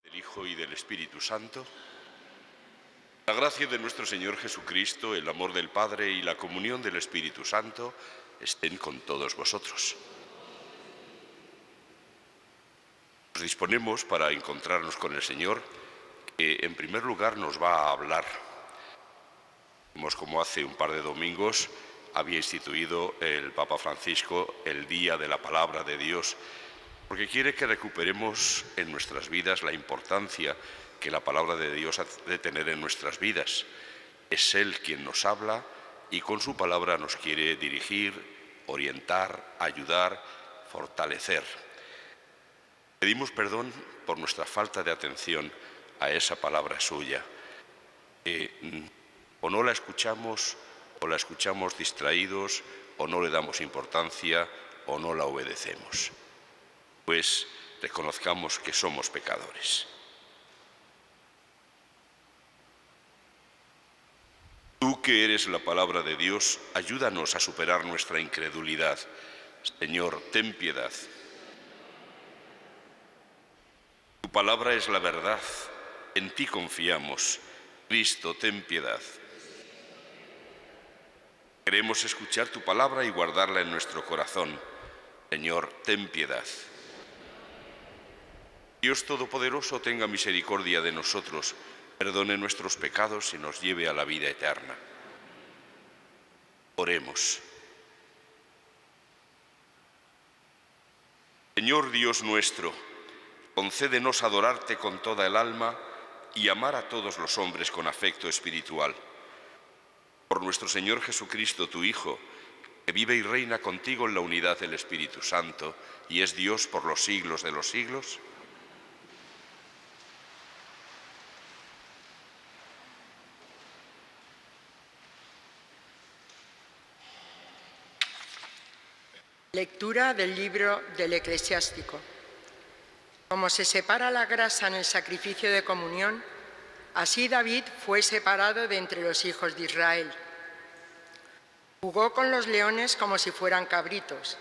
Del Hijo y del Espíritu Santo. La gracia de nuestro Señor Jesucristo, el amor del Padre y la comunión del Espíritu Santo estén con todos vosotros. Nos disponemos para encontrarnos con el Señor, que en primer lugar nos va a hablar. Vemos como hace un par de domingos había instituido el Papa Francisco el Día de la Palabra de Dios, porque quiere que recuperemos en nuestras vidas la importancia que la palabra de Dios ha de tener en nuestras vidas. Es Él quien nos habla y con su palabra nos quiere dirigir, orientar, ayudar, fortalecer. Pedimos perdón por nuestra falta de atención a esa palabra suya. O no la escuchamos, o la escuchamos distraídos, o no le damos importancia, o no la obedecemos. Pues reconozcamos que somos pecadores. Tú que eres la palabra de Dios, ayúdanos a superar nuestra incredulidad. Señor, ten piedad. Tu palabra es la verdad, en ti confiamos. Cristo, ten piedad. Queremos escuchar tu palabra y guardarla en nuestro corazón. Señor, ten piedad. Dios Todopoderoso, tenga misericordia de nosotros, perdone nuestros pecados y nos lleve a la vida eterna. Oremos. Señor Dios nuestro, concédenos adorarte con toda el alma y amar a todos los hombres con afecto espiritual. Por nuestro Señor Jesucristo, tu Hijo, que vive y reina contigo en la unidad del Espíritu Santo y es Dios por los siglos de los siglos. Lectura del libro del Eclesiástico. Como se separa la grasa en el sacrificio de comunión, así David fue separado de entre los hijos de Israel. Jugó con los leones como si fueran cabritos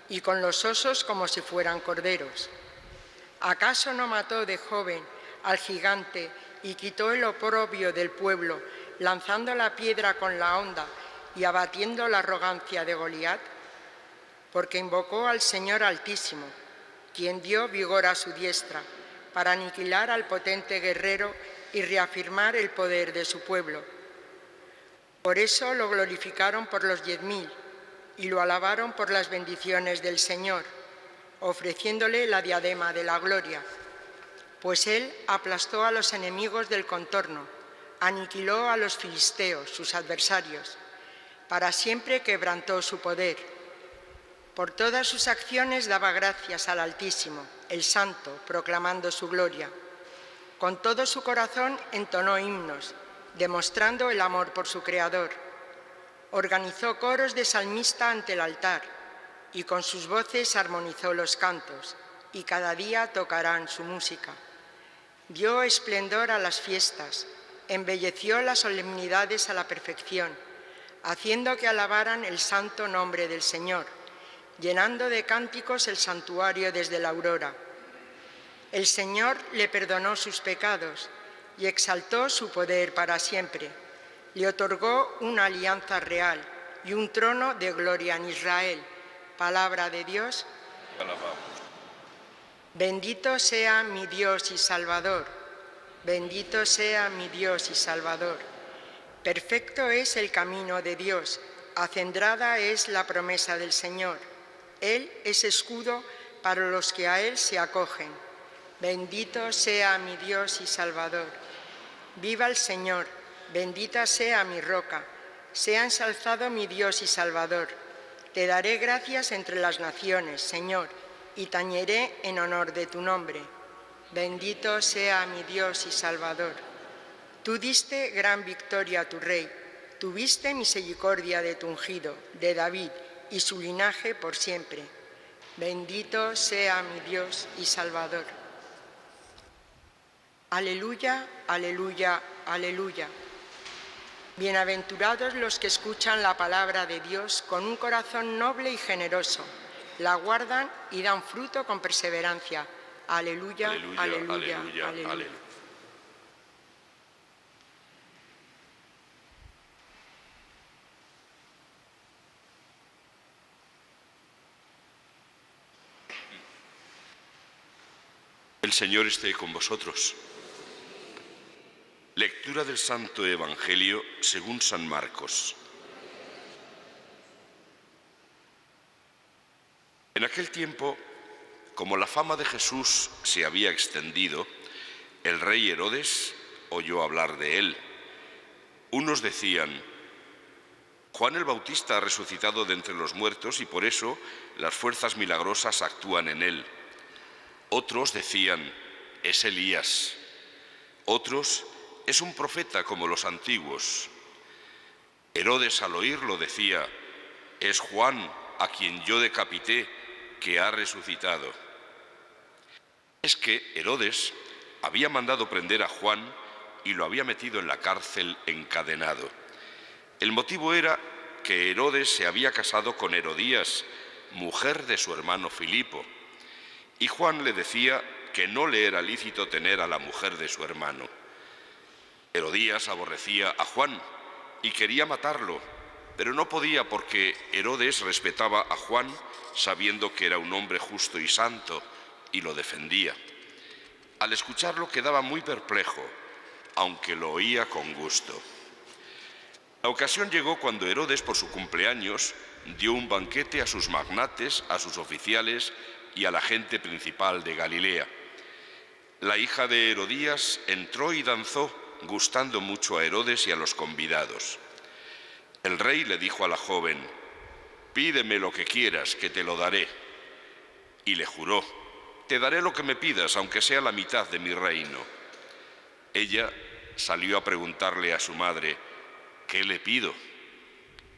y con los osos como si fueran corderos. ¿Acaso no mató de joven al gigante y quitó el oprobio del pueblo, lanzando la piedra con la honda y abatiendo la arrogancia de Goliat? Porque invocó al Señor Altísimo, quien dio vigor a su diestra, para aniquilar al potente guerrero y reafirmar el poder de su pueblo. Por eso lo glorificaron por los 10.000 y lo alabaron por las bendiciones del Señor, ofreciéndole la diadema de la gloria. Pues él aplastó a los enemigos del contorno, aniquiló a los filisteos, sus adversarios, para siempre quebrantó su poder. Por todas sus acciones daba gracias al Altísimo, el Santo, proclamando su gloria. Con todo su corazón entonó himnos, demostrando el amor por su Creador. Organizó coros de salmista ante el altar y con sus voces armonizó los cantos, y cada día tocarán su música. Dio esplendor a las fiestas, embelleció las solemnidades a la perfección, haciendo que alabaran el santo nombre del Señor, llenando de cánticos el santuario desde la aurora. El Señor le perdonó sus pecados y exaltó su poder para siempre. Le otorgó una alianza real y un trono de gloria en Israel. Palabra de Dios. Alabamos. Bendito sea mi Dios y Salvador. Bendito sea mi Dios y Salvador. Perfecto es el camino de Dios. Acendrada es la promesa del Señor. Él es escudo para los que a Él se acogen. Bendito sea mi Dios y Salvador. Viva el Señor, bendita sea mi roca. Sea ensalzado mi Dios y Salvador. Te daré gracias entre las naciones, Señor, y tañeré en honor de tu nombre. Bendito sea mi Dios y Salvador. Tú diste gran victoria a tu Rey. Tuviste misericordia de tu ungido, de David, y su linaje por siempre. Bendito sea mi Dios y Salvador. Aleluya, aleluya, aleluya. Bienaventurados los que escuchan la palabra de Dios con un corazón noble y generoso, la guardan y dan fruto con perseverancia. Aleluya, Aleluya, aleluya, aleluya, aleluya. aleluya. El Señor esté con vosotros. Lectura del Santo Evangelio según San Marcos. En aquel tiempo, como la fama de Jesús se había extendido, el rey Herodes oyó hablar de él. Unos decían: Juan el Bautista ha resucitado de entre los muertos y por eso las fuerzas milagrosas actúan en él. Otros decían: es Elías. Otros: es un profeta como los antiguos. Herodes al oírlo decía: es Juan, a quien yo decapité, que ha resucitado. Es que Herodes había mandado prender a Juan y lo había metido en la cárcel encadenado. El motivo era que Herodes se había casado con Herodías, mujer de su hermano Filipo, y Juan le decía que no le era lícito tener a la mujer de su hermano. Herodías aborrecía a Juan y quería matarlo, pero no podía porque Herodes respetaba a Juan sabiendo que era un hombre justo y santo y lo defendía. Al escucharlo quedaba muy perplejo, aunque lo oía con gusto. La ocasión llegó cuando Herodes, por su cumpleaños, dio un banquete a sus magnates, a sus oficiales y a la gente principal de Galilea. La hija de Herodías entró y danzó, gustando mucho a Herodes y a los convidados. El rey le dijo a la joven: pídeme lo que quieras, que te lo daré. Y le juró: te daré lo que me pidas, aunque sea la mitad de mi reino. Ella salió a preguntarle a su madre: ¿qué le pido?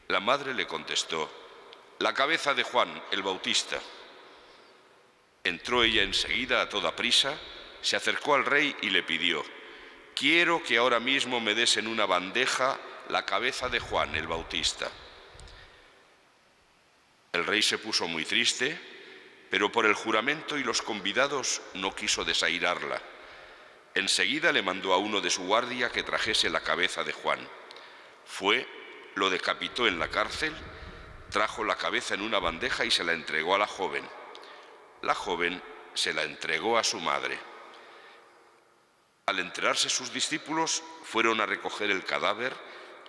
La madre le contestó: la cabeza de Juan el Bautista. Entró ella enseguida a toda prisa, se acercó al rey y le pidió: quiero que ahora mismo me des en una bandeja la cabeza de Juan el Bautista. El rey se puso muy triste, pero por el juramento y los convidados no quiso desairarla. Enseguida le mandó a uno de su guardia que trajese la cabeza de Juan. Fue, lo decapitó en la cárcel, trajo la cabeza en una bandeja y se la entregó a la joven. La joven se la entregó a su madre. Al enterarse sus discípulos, fueron a recoger el cadáver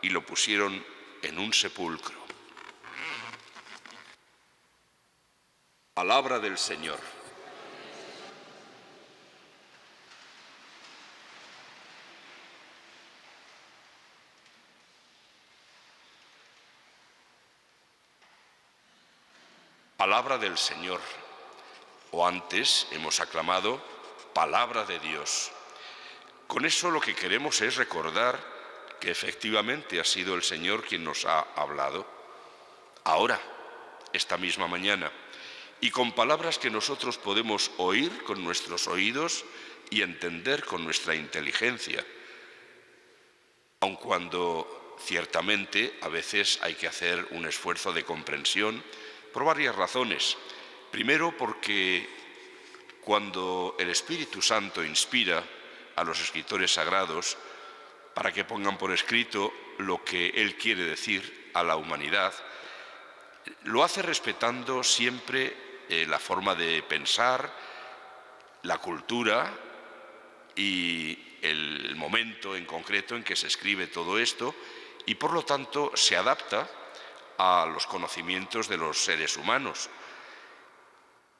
y lo pusieron en un sepulcro. Palabra del Señor. Palabra del Señor. O antes hemos aclamado palabra de Dios. Con eso lo que queremos es recordar que efectivamente ha sido el Señor quien nos ha hablado ahora, esta misma mañana, y con palabras que nosotros podemos oír con nuestros oídos y entender con nuestra inteligencia, aun cuando ciertamente a veces hay que hacer un esfuerzo de comprensión por varias razones. Primero, porque cuando el Espíritu Santo inspira a los escritores sagrados para que pongan por escrito lo que Él quiere decir a la humanidad, lo hace respetando siempre la forma de pensar, la cultura y el momento en concreto en que se escribe todo esto, y por lo tanto se adapta a los conocimientos de los seres humanos.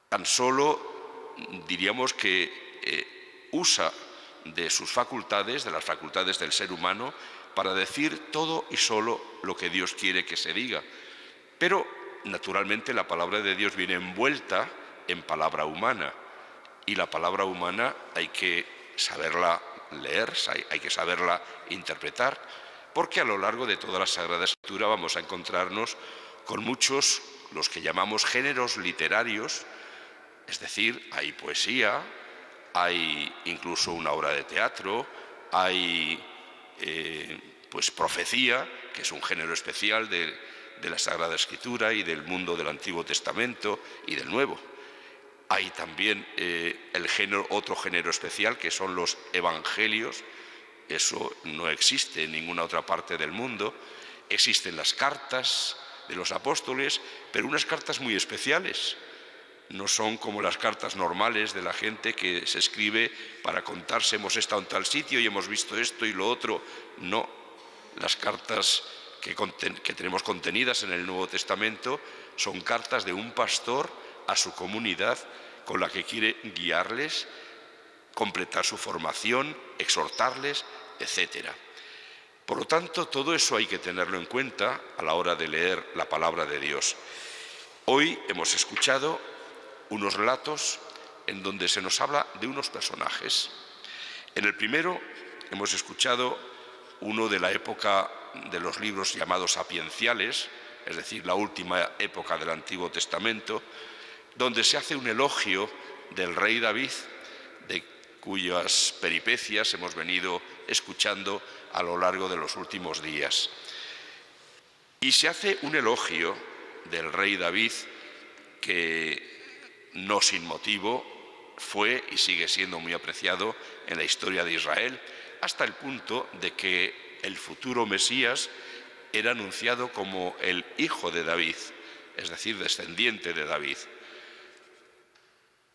Tan solo diríamos que usa de sus facultades, de las facultades del ser humano, para decir todo y solo lo que Dios quiere que se diga. Pero, naturalmente, la palabra de Dios viene envuelta en palabra humana, y la palabra humana hay que saberla leer, hay que saberla interpretar, porque a lo largo de toda la Sagrada Escritura vamos a encontrarnos con muchos, los que llamamos géneros literarios, es decir, hay poesía, hay incluso una obra de teatro, hay pues profecía, que es un género especial de la Sagrada Escritura y del mundo del Antiguo Testamento y del Nuevo. Hay también otro género especial, que son los evangelios. Eso no existe en ninguna otra parte del mundo. Existen las cartas de los apóstoles, pero unas cartas muy especiales. No son como las cartas normales de la gente que se escribe para contarse: hemos estado en tal sitio y hemos visto esto y lo otro. No, las cartas que tenemos contenidas en el Nuevo Testamento son cartas de un pastor a su comunidad, con la que quiere guiarles, completar su formación, exhortarles, etc. Por lo tanto, todo eso hay que tenerlo en cuenta a la hora de leer la palabra de Dios. Hoy hemos escuchado unos relatos en donde se nos habla de unos personajes. En el primero hemos escuchado uno de la época de los libros llamados sapienciales, es decir, la última época del Antiguo Testamento, donde se hace un elogio del rey David, de cuyas peripecias hemos venido escuchando a lo largo de los últimos días. Y se hace un elogio del rey David que no sin motivo fue y sigue siendo muy apreciado en la historia de Israel, hasta el punto de que el futuro Mesías era anunciado como el hijo de David, es decir, descendiente de David.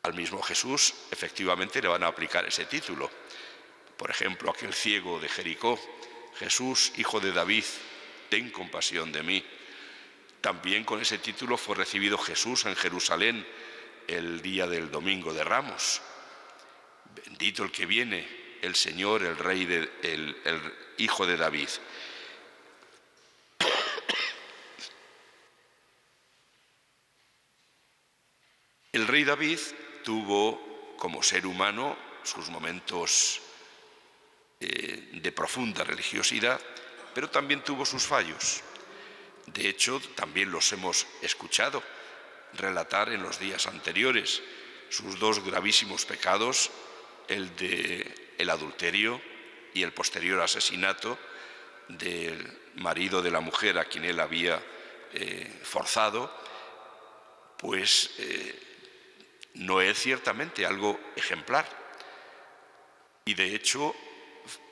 Al mismo Jesús, efectivamente, le van a aplicar ese título. Por ejemplo, aquel ciego de Jericó: Jesús, hijo de David, ten compasión de mí. También con ese título fue recibido Jesús en Jerusalén el día del Domingo de Ramos. Bendito el que viene, el Señor, el Rey, el Hijo de David. El rey David tuvo, como ser humano, sus momentos de profunda religiosidad, pero también tuvo sus fallos. De hecho, también los hemos escuchado relatar en los días anteriores: sus dos gravísimos pecados, el del adulterio y el posterior asesinato del marido de la mujer a quien él había forzado, pues no es ciertamente algo ejemplar. Y de hecho,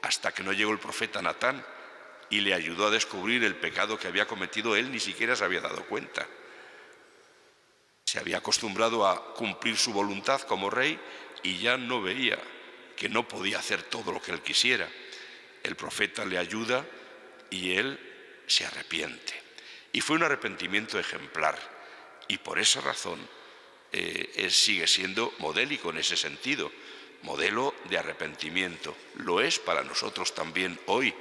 hasta que no llegó el profeta Natán y le ayudó a descubrir el pecado que había cometido, él ni siquiera se había dado cuenta. Se había acostumbrado a cumplir su voluntad como rey y ya no veía que no podía hacer todo lo que él quisiera. El profeta le ayuda y él se arrepiente. Y fue un arrepentimiento ejemplar. Y por esa razón él sigue siendo modélico en ese sentido, modelo de arrepentimiento. Lo es para nosotros también hoy,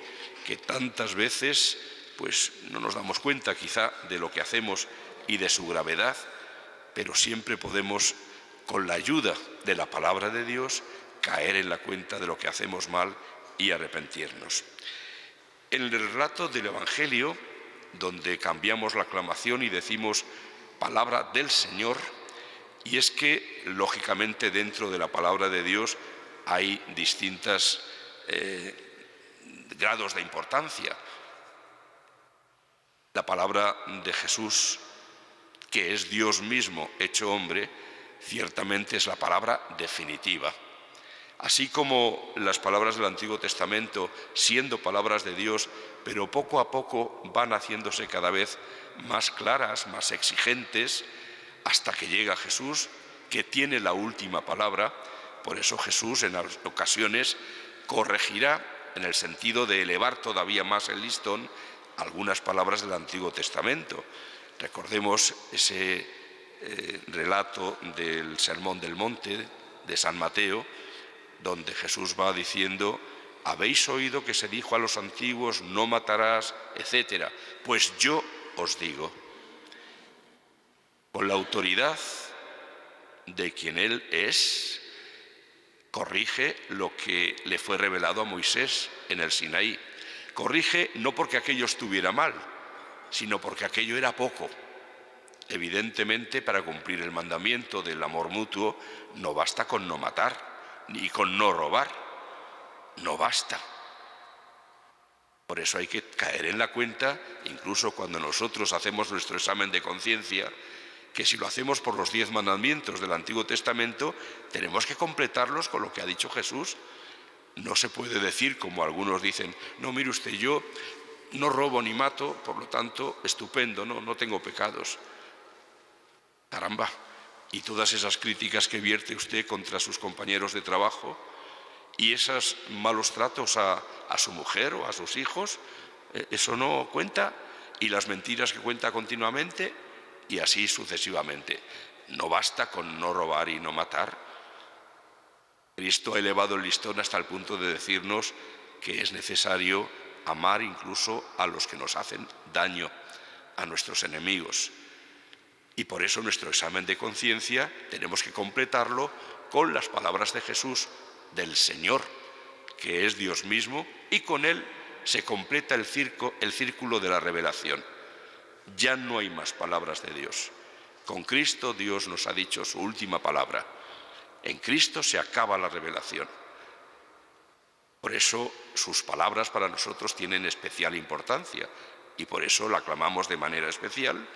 que tantas veces pues no nos damos cuenta quizá de lo que hacemos y de su gravedad, pero siempre podemos, con la ayuda de la palabra de Dios, caer en la cuenta de lo que hacemos mal y arrepentirnos. En el relato del Evangelio, donde cambiamos la aclamación y decimos palabra del Señor, y es que, lógicamente, dentro de la palabra de Dios hay distintos grados de importancia. La palabra de Jesús, que es Dios mismo hecho hombre, ciertamente es la palabra definitiva. Así como las palabras del Antiguo Testamento, siendo palabras de Dios, pero poco a poco van haciéndose cada vez más claras, más exigentes, hasta que llega Jesús, que tiene la última palabra. Por eso Jesús en ocasiones corregirá, en el sentido de elevar todavía más el listón, algunas palabras del Antiguo Testamento. Recordemos ese relato del Sermón del Monte de San Mateo, donde Jesús va diciendo: habéis oído que se dijo a los antiguos, no matarás, etc. Pues yo os digo, con la autoridad de quien Él es, corrige lo que le fue revelado a Moisés en el Sinaí. Corrige no porque aquello estuviera mal, sino porque aquello era poco. Evidentemente, para cumplir el mandamiento del amor mutuo, no basta con no matar, ni con no robar. No basta. Por eso hay que caer en la cuenta, incluso cuando nosotros hacemos nuestro examen de conciencia, que si lo hacemos por los 10 mandamientos del Antiguo Testamento, tenemos que completarlos con lo que ha dicho Jesús. No se puede decir, como algunos dicen, no, mire usted, yo no robo ni mato, por lo tanto, estupendo, no tengo pecados. Caramba, y todas esas críticas que vierte usted contra sus compañeros de trabajo y esos malos tratos a su mujer o a sus hijos, eso no cuenta, y las mentiras que cuenta continuamente, y así sucesivamente. No basta con no robar y no matar. Cristo ha elevado el listón hasta el punto de decirnos que es necesario amar incluso a los que nos hacen daño, a nuestros enemigos. Y por eso nuestro examen de conciencia tenemos que completarlo con las palabras de Jesús, del Señor, que es Dios mismo, y con Él se completa el círculo de la revelación. Ya no hay más palabras de Dios. Con Cristo Dios nos ha dicho su última palabra. En Cristo se acaba la revelación. Por eso sus palabras para nosotros tienen especial importancia y por eso la aclamamos de manera especial.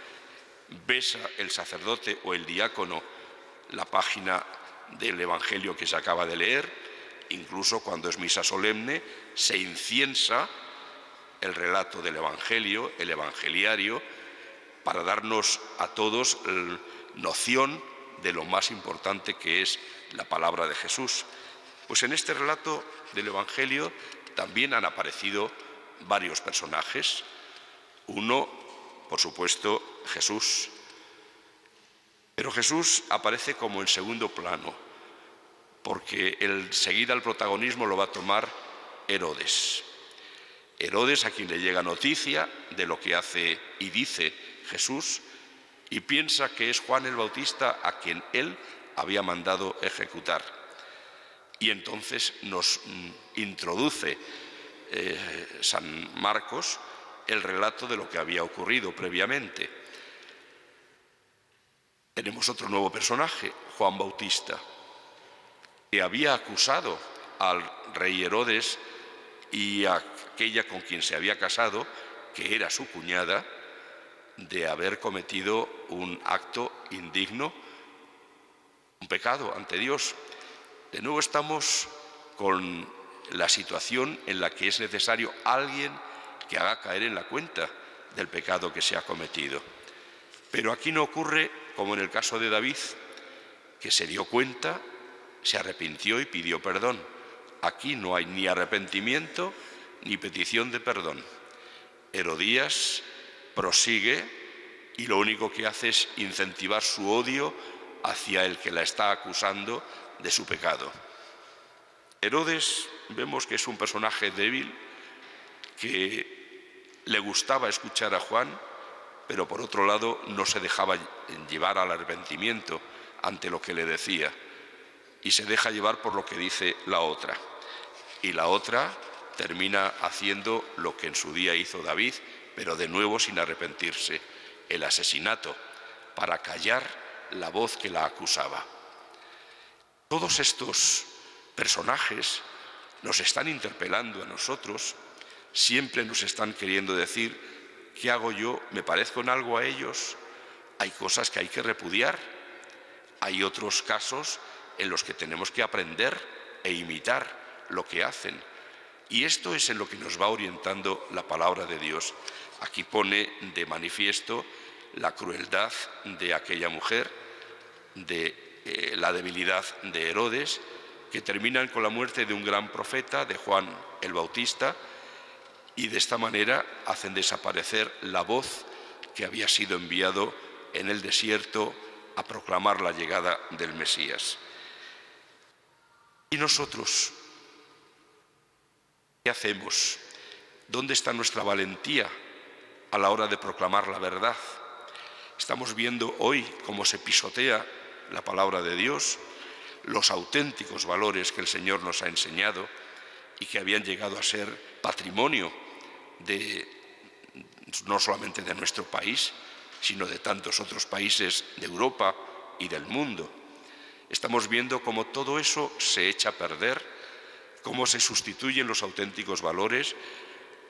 Besa el sacerdote o el diácono la página del Evangelio que se acaba de leer, incluso cuando es misa solemne, se inciensa el relato del Evangelio, el evangeliario, para darnos a todos noción de lo más importante que es la palabra de Jesús. Pues en este relato del Evangelio también han aparecido varios personajes. Uno, por supuesto, Jesús. Pero Jesús aparece como en segundo plano, porque enseguida el protagonismo lo va a tomar Herodes. Herodes, a quien le llega noticia de lo que hace y dice Jesús, y piensa que es Juan el Bautista a quien él había mandado ejecutar. Y entonces nos introduce San Marcos el relato de lo que había ocurrido previamente. Tenemos otro nuevo personaje, Juan Bautista, que había acusado al rey Herodes y a aquella con quien se había casado, que era su cuñada, de haber cometido un acto indigno, un pecado ante Dios. De nuevo estamos con la situación en la que es necesario alguien que haga caer en la cuenta del pecado que se ha cometido. Pero aquí no ocurre como en el caso de David, que se dio cuenta, se arrepintió y pidió perdón. Aquí no hay ni arrepentimiento ni petición de perdón. Herodías prosigue y lo único que hace es incentivar su odio hacia el que la está acusando de su pecado. Herodes vemos que es un personaje débil, que le gustaba escuchar a Juan, pero por otro lado no se dejaba llevar al arrepentimiento ante lo que le decía, y se deja llevar por lo que dice la otra. Y la otra termina haciendo lo que en su día hizo David, pero de nuevo sin arrepentirse, el asesinato, para callar la voz que la acusaba. Todos estos personajes nos están interpelando a nosotros, siempre nos están queriendo decir: ¿qué hago yo? ¿Me parezco en algo a ellos? Hay cosas que hay que repudiar, hay otros casos en los que tenemos que aprender e imitar lo que hacen. Y esto es en lo que nos va orientando la palabra de Dios. Aquí pone de manifiesto la crueldad de aquella mujer, de la debilidad de Herodes, que terminan con la muerte de un gran profeta, de Juan el Bautista, y de esta manera hacen desaparecer la voz que había sido enviado en el desierto a proclamar la llegada del Mesías. ¿Y nosotros qué hacemos? ¿Dónde está nuestra valentía a la hora de proclamar la verdad? Estamos viendo hoy cómo se pisotea la palabra de Dios, los auténticos valores que el Señor nos ha enseñado y que habían llegado a ser patrimonio no solamente de nuestro país, sino de tantos otros países de Europa y del mundo. Estamos viendo cómo todo eso se echa a perder, cómo se sustituyen los auténticos valores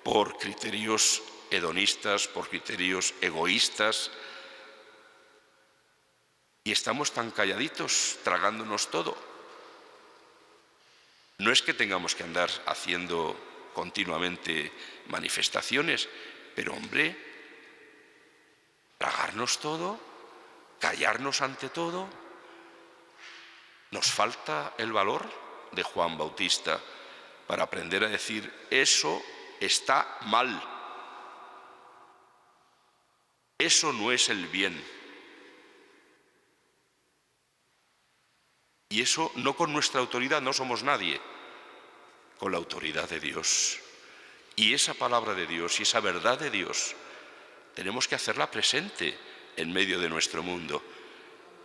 por criterios hedonistas, por criterios egoístas, y estamos tan calladitos, tragándonos todo. No es que tengamos que andar haciendo continuamente manifestaciones, pero hombre, tragarnos todo, callarnos ante todo. Nos falta el valor de Juan Bautista para aprender a decir: eso está mal, eso no es el bien. Y eso no con nuestra autoridad, no somos nadie, con la autoridad de Dios. Y esa palabra de Dios y esa verdad de Dios tenemos que hacerla presente en medio de nuestro mundo.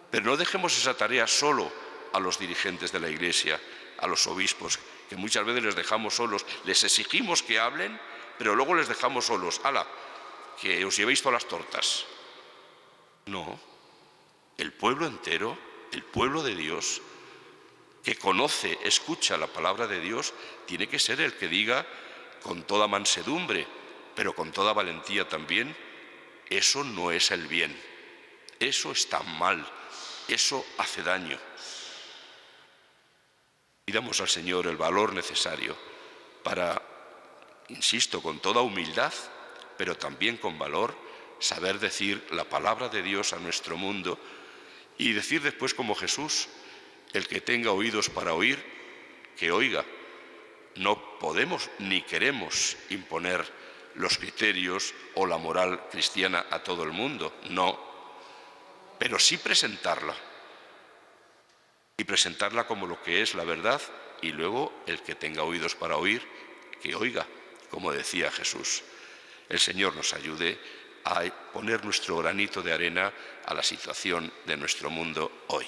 Pero no dejemos esa tarea solo a los dirigentes de la Iglesia, a los obispos, que muchas veces les dejamos solos, les exigimos que hablen, pero luego les dejamos solos. ¡Hala, que os llevéis todas las tortas! No, el pueblo entero, el pueblo de Dios, que conoce, escucha la palabra de Dios, tiene que ser el que diga con toda mansedumbre, pero con toda valentía también: eso no es el bien, eso está mal, eso hace daño. Pidamos al Señor el valor necesario para, insisto, con toda humildad, pero también con valor, saber decir la palabra de Dios a nuestro mundo y decir después como Jesús: el que tenga oídos para oír, que oiga. No podemos ni queremos imponer los criterios o la moral cristiana a todo el mundo, no, pero sí presentarla, y presentarla como lo que es la verdad, y luego el que tenga oídos para oír, que oiga, como decía Jesús. El Señor nos ayude a poner nuestro granito de arena a la situación de nuestro mundo hoy.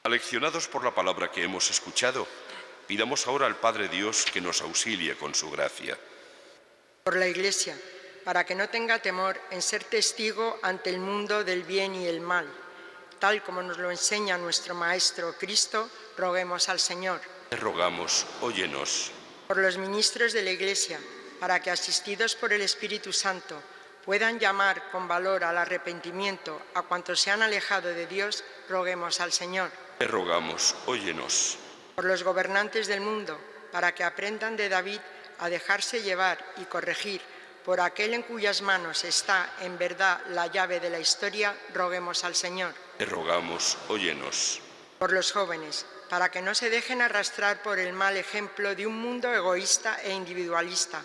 Aleccionados por la palabra que hemos escuchado, pidamos ahora al Padre Dios que nos auxilie con su gracia. Por la Iglesia, para que no tenga temor en ser testigo ante el mundo del bien y el mal, tal como nos lo enseña nuestro Maestro Cristo, roguemos al Señor. Te rogamos, óyenos. Por los ministros de la Iglesia, para que, asistidos por el Espíritu Santo, puedan llamar con valor al arrepentimiento a cuantos se han alejado de Dios, roguemos al Señor. Te rogamos, óyenos. Por los gobernantes del mundo, para que aprendan de David a dejarse llevar y corregir por aquel en cuyas manos está en verdad la llave de la historia, roguemos al Señor. Te rogamos, óyenos. Por los jóvenes, para que no se dejen arrastrar por el mal ejemplo de un mundo egoísta e individualista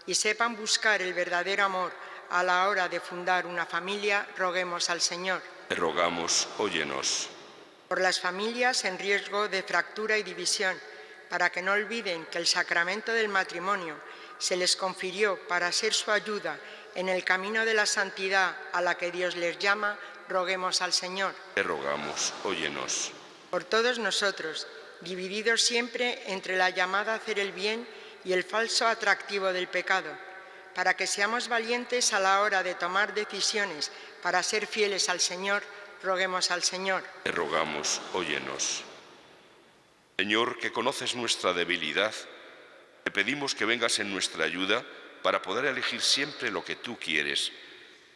y sepan buscar el verdadero amor a la hora de fundar una familia, roguemos al Señor. Te rogamos, óyenos. Por las familias en riesgo de fractura y división, para que no olviden que el sacramento del matrimonio se les confirió para ser su ayuda en el camino de la santidad a la que Dios les llama, roguemos al Señor. Te rogamos, óyenos. Por todos nosotros, divididos siempre entre la llamada a hacer el bien y el falso atractivo del pecado, para que seamos valientes a la hora de tomar decisiones para ser fieles al Señor, roguemos al Señor. Te rogamos, óyenos. Señor, que conoces nuestra debilidad, te pedimos que vengas en nuestra ayuda para poder elegir siempre lo que tú quieres.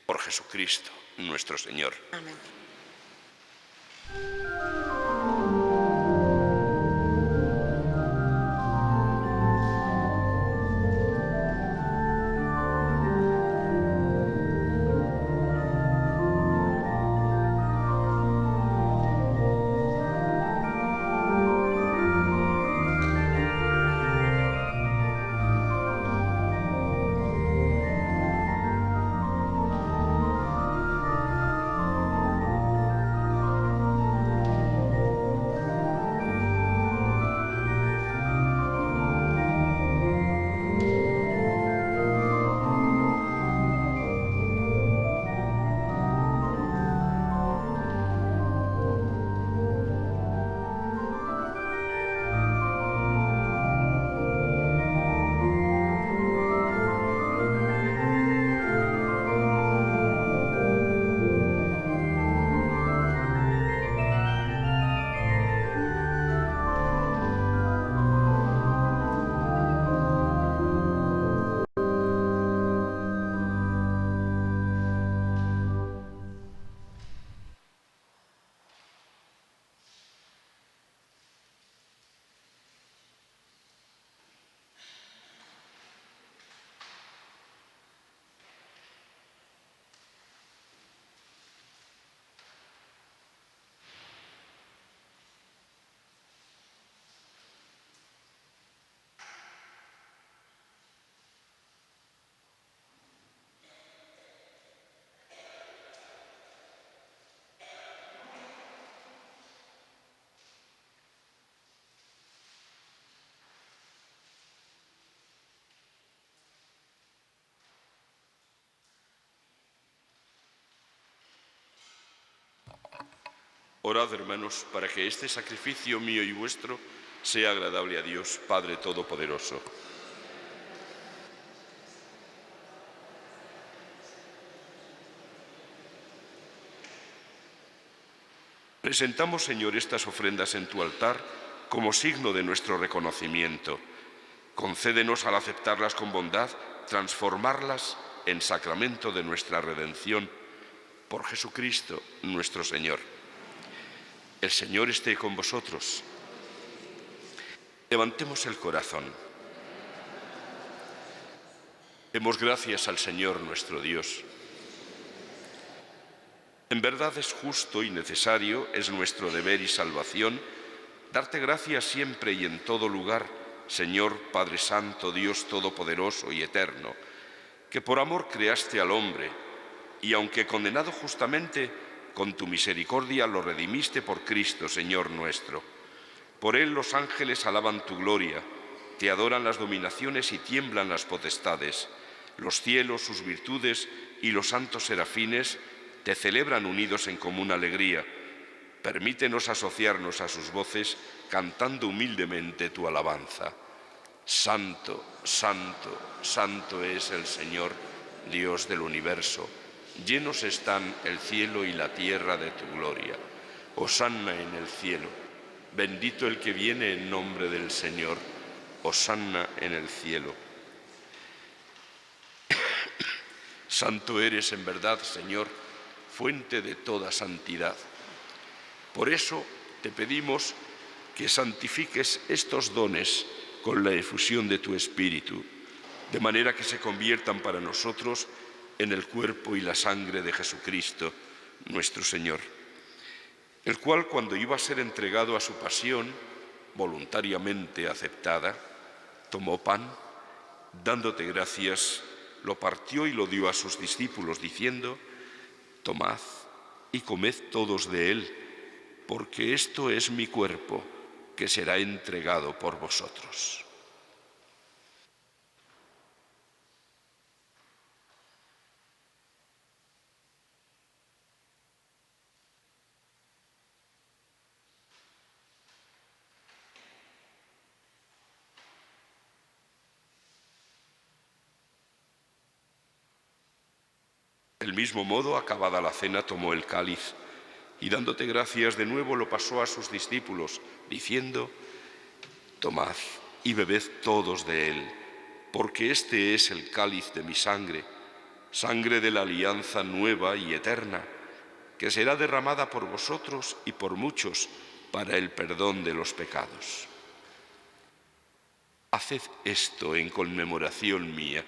Por Jesucristo, nuestro Señor. Amén. Orad, hermanos, para que este sacrificio mío y vuestro sea agradable a Dios, Padre Todopoderoso. Presentamos, Señor, estas ofrendas en tu altar como signo de nuestro reconocimiento. Concédenos, al aceptarlas con bondad, transformarlas en sacramento de nuestra redención. Por Jesucristo, nuestro Señor. El Señor esté con vosotros. Levantemos el corazón. Demos gracias al Señor nuestro Dios. En verdad es justo y necesario, es nuestro deber y salvación, darte gracias siempre y en todo lugar, Señor Padre Santo, Dios Todopoderoso y Eterno, que por amor creaste al hombre, y aunque condenado justamente, con tu misericordia lo redimiste por Cristo, Señor nuestro. Por él los ángeles alaban tu gloria, te adoran las dominaciones y tiemblan las potestades. Los cielos, sus virtudes y los santos serafines te celebran unidos en común alegría. Permítenos asociarnos a sus voces, cantando humildemente tu alabanza. Santo, santo, santo es el Señor, Dios del universo. Llenos están el cielo y la tierra de tu gloria. Hosanna en el cielo. Bendito el que viene en nombre del Señor. Hosanna en el cielo. Santo eres en verdad, Señor, fuente de toda santidad. Por eso te pedimos que santifiques estos dones con la efusión de tu Espíritu, de manera que se conviertan para nosotros en el cuerpo y la sangre de Jesucristo, nuestro Señor, el cual, cuando iba a ser entregado a su pasión, voluntariamente aceptada, tomó pan, dándote gracias, lo partió y lo dio a sus discípulos, diciendo: tomad y comed todos de él, porque esto es mi cuerpo, que será entregado por vosotros. Del mismo modo, acabada la cena, tomó el cáliz y, dándote gracias de nuevo, lo pasó a sus discípulos, diciendo: tomad y bebed todos de él, porque este es el cáliz de mi sangre, sangre de la alianza nueva y eterna, que será derramada por vosotros y por muchos para el perdón de los pecados. Haced esto en conmemoración mía.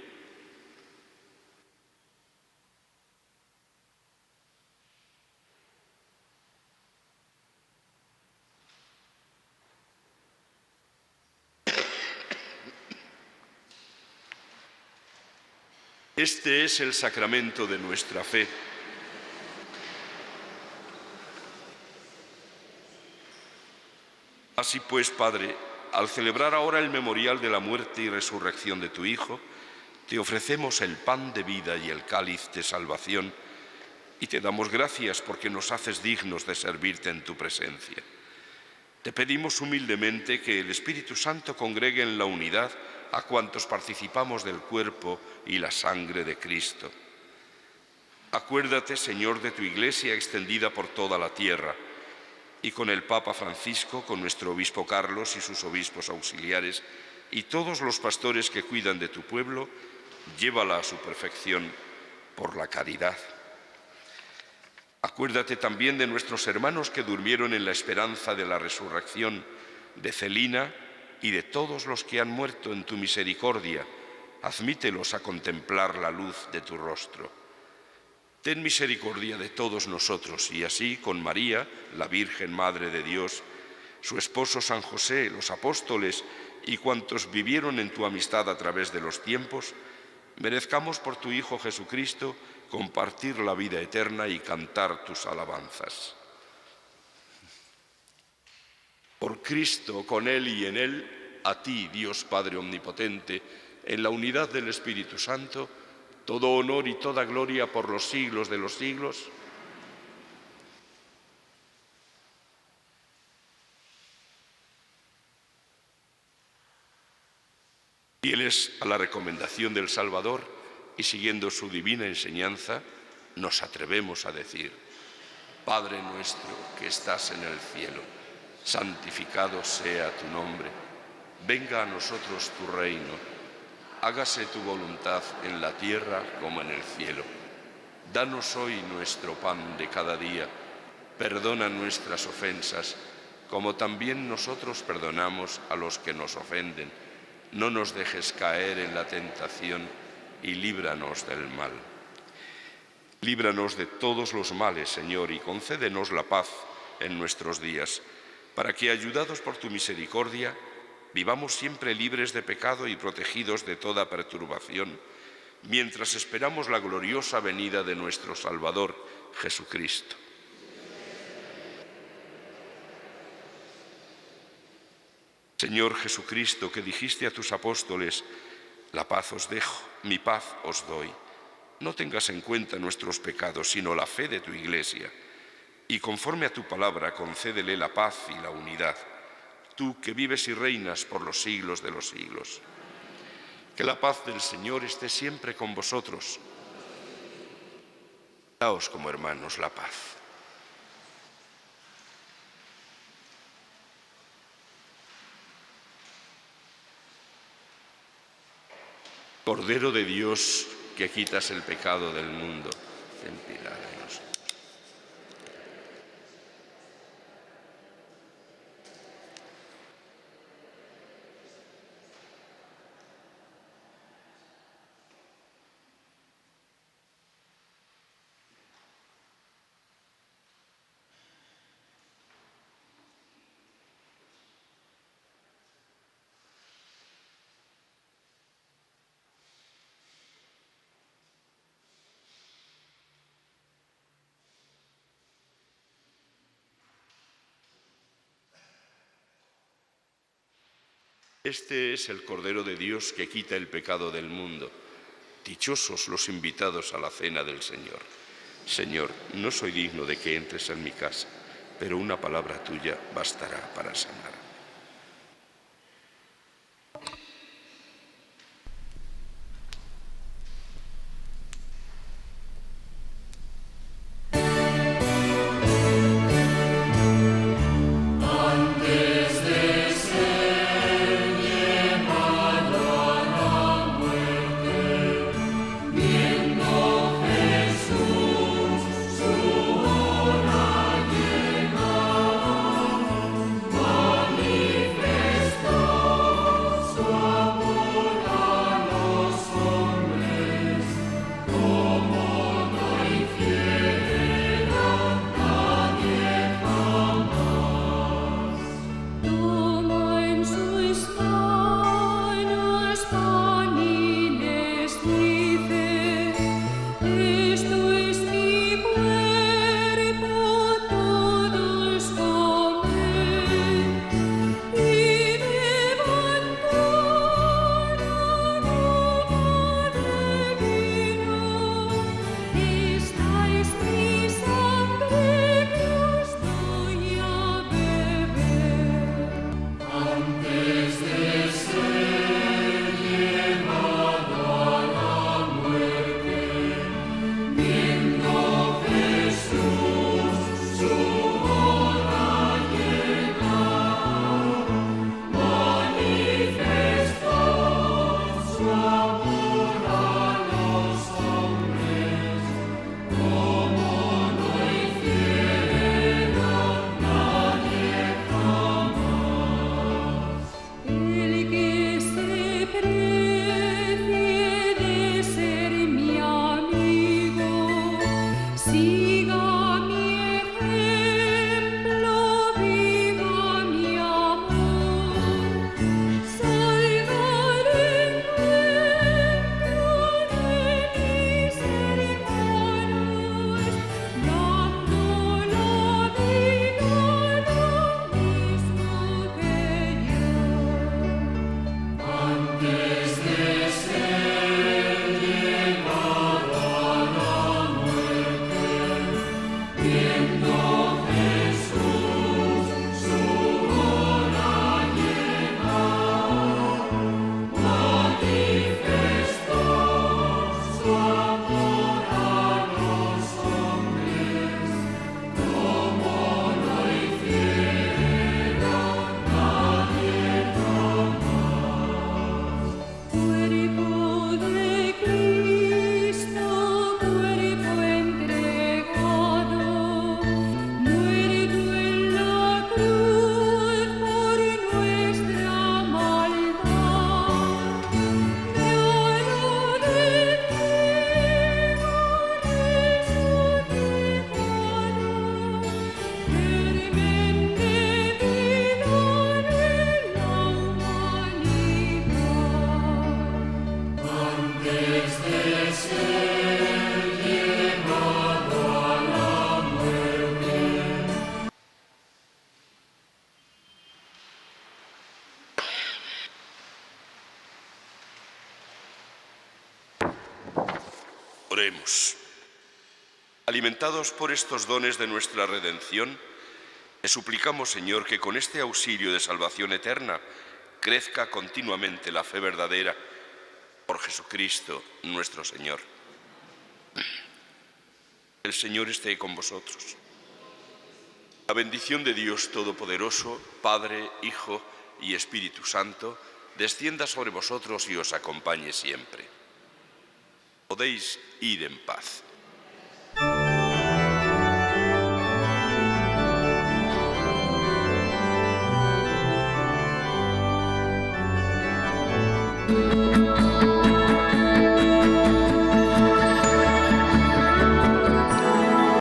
Este es el sacramento de nuestra fe. Así pues, Padre, al celebrar ahora el memorial de la muerte y resurrección de tu Hijo, te ofrecemos el pan de vida y el cáliz de salvación, y te damos gracias porque nos haces dignos de servirte en tu presencia. Te pedimos humildemente que el Espíritu Santo congregue en la unidad a cuantos participamos del cuerpo y la sangre de Cristo. Acuérdate, Señor, de tu Iglesia extendida por toda la tierra, y con el Papa Francisco, con nuestro obispo Carlos y sus obispos auxiliares, y todos los pastores que cuidan de tu pueblo, llévala a su perfección por la caridad. Acuérdate también de nuestros hermanos que durmieron en la esperanza de la resurrección, de Celina y de todos los que han muerto en tu misericordia. Admítelos a contemplar la luz de tu rostro. Ten misericordia de todos nosotros y así, con María, la Virgen Madre de Dios, su esposo San José, los apóstoles y cuantos vivieron en tu amistad a través de los tiempos, merezcamos por tu Hijo Jesucristo compartir la vida eterna y cantar tus alabanzas. Por Cristo, con Él y en Él, a ti, Dios Padre Omnipotente, en la unidad del Espíritu Santo, todo honor y toda gloria por los siglos de los siglos. Fieles a la recomendación del Salvador y siguiendo su divina enseñanza, nos atrevemos a decir: Padre nuestro que estás en el cielo, santificado sea tu nombre. Venga a nosotros tu reino. Hágase tu voluntad en la tierra como en el cielo. Danos hoy nuestro pan de cada día. Perdona nuestras ofensas, como también nosotros perdonamos a los que nos ofenden. No nos dejes caer en la tentación y líbranos del mal. Líbranos de todos los males, Señor, y concédenos la paz en nuestros días, para que, ayudados por tu misericordia, vivamos siempre libres de pecado y protegidos de toda perturbación, mientras esperamos la gloriosa venida de nuestro Salvador, Jesucristo. Señor Jesucristo, que dijiste a tus apóstoles: la paz os dejo, mi paz os doy. No tengas en cuenta nuestros pecados, sino la fe de tu Iglesia, y conforme a tu palabra concédele la paz y la unidad, tú que vives y reinas por los siglos de los siglos. Que la paz del Señor esté siempre con vosotros. Daos como hermanos la paz. Cordero de Dios, que quitas el pecado del mundo, ten piedad de nosotros. Este es el Cordero de Dios que quita el pecado del mundo. Dichosos los invitados a la cena del Señor. Señor, no soy digno de que entres en mi casa, pero una palabra tuya bastará para sanar. Amen. Oremos. Alimentados por estos dones de nuestra redención, te suplicamos, Señor, que con este auxilio de salvación eterna crezca continuamente la fe verdadera por Jesucristo nuestro Señor. El Señor esté con vosotros. La bendición de Dios Todopoderoso, Padre, Hijo y Espíritu Santo, descienda sobre vosotros y os acompañe siempre. Podéis ir en paz.